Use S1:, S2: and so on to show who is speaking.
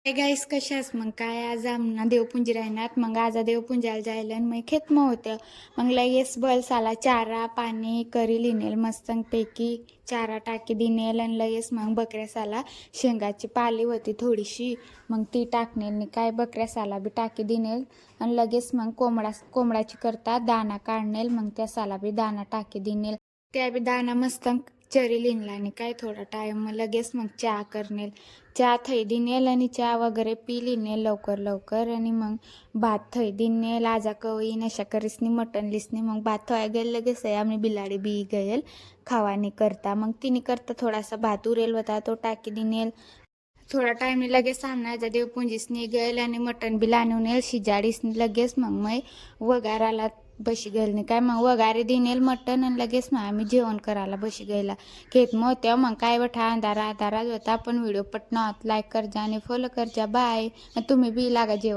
S1: काय गाईस कशास मग काय आज आमना देवपुंजी राहणार मग आज देवपुंजाला जायला मग खेत मग होतं मग लगेच बलसाला चारा पाणी करी लिनेल मस्तंपैकी चारा टाकी दिनेल आणि लगेच मग बकऱ्यासाला शेंगाची पाली होती थोडीशी मग ती टाकनेल काय बकऱ्यासाला बी टाकी दिनेल आणि लगेच मग कोंबडाची करता दाना काढनेल मग त्या साला बी दाना टाकी दिनेल त्या बी दाना मस्त चरी लिनला आणि काय थोडा टाइम मग लगेच मग चहा करनेल चहा थई दिनेल आणि चहा वगैरे पी लिनेल लवकर लवकर आणि मग भात थई दिनेल आजा कवई नशा करीसनी मटन लिसनी मग भात थोया गेल लगेच आहे आम्ही बिलाडी बी गયેल खावानी करता मग तिने करता थोडासा भात उरेल होता तो टाकी दिनेल थोडा टाइम लगेच सामना देवपुंजीसनी गेल आणि मटन बी लानून येईल शिजाडीसनी लगेच मग वगाराला बशी गेल काय मग वगारे दिनेल मटन आणि लगेच मग आम्ही जेवण करायला बशी गेला खेत मग तेव्हा मग काय बठा अंधारा होता पण व्हिडिओ पटना लाईक कर जा आणि फॉलो कर जा बाय तुम्ही बी लागा जेवण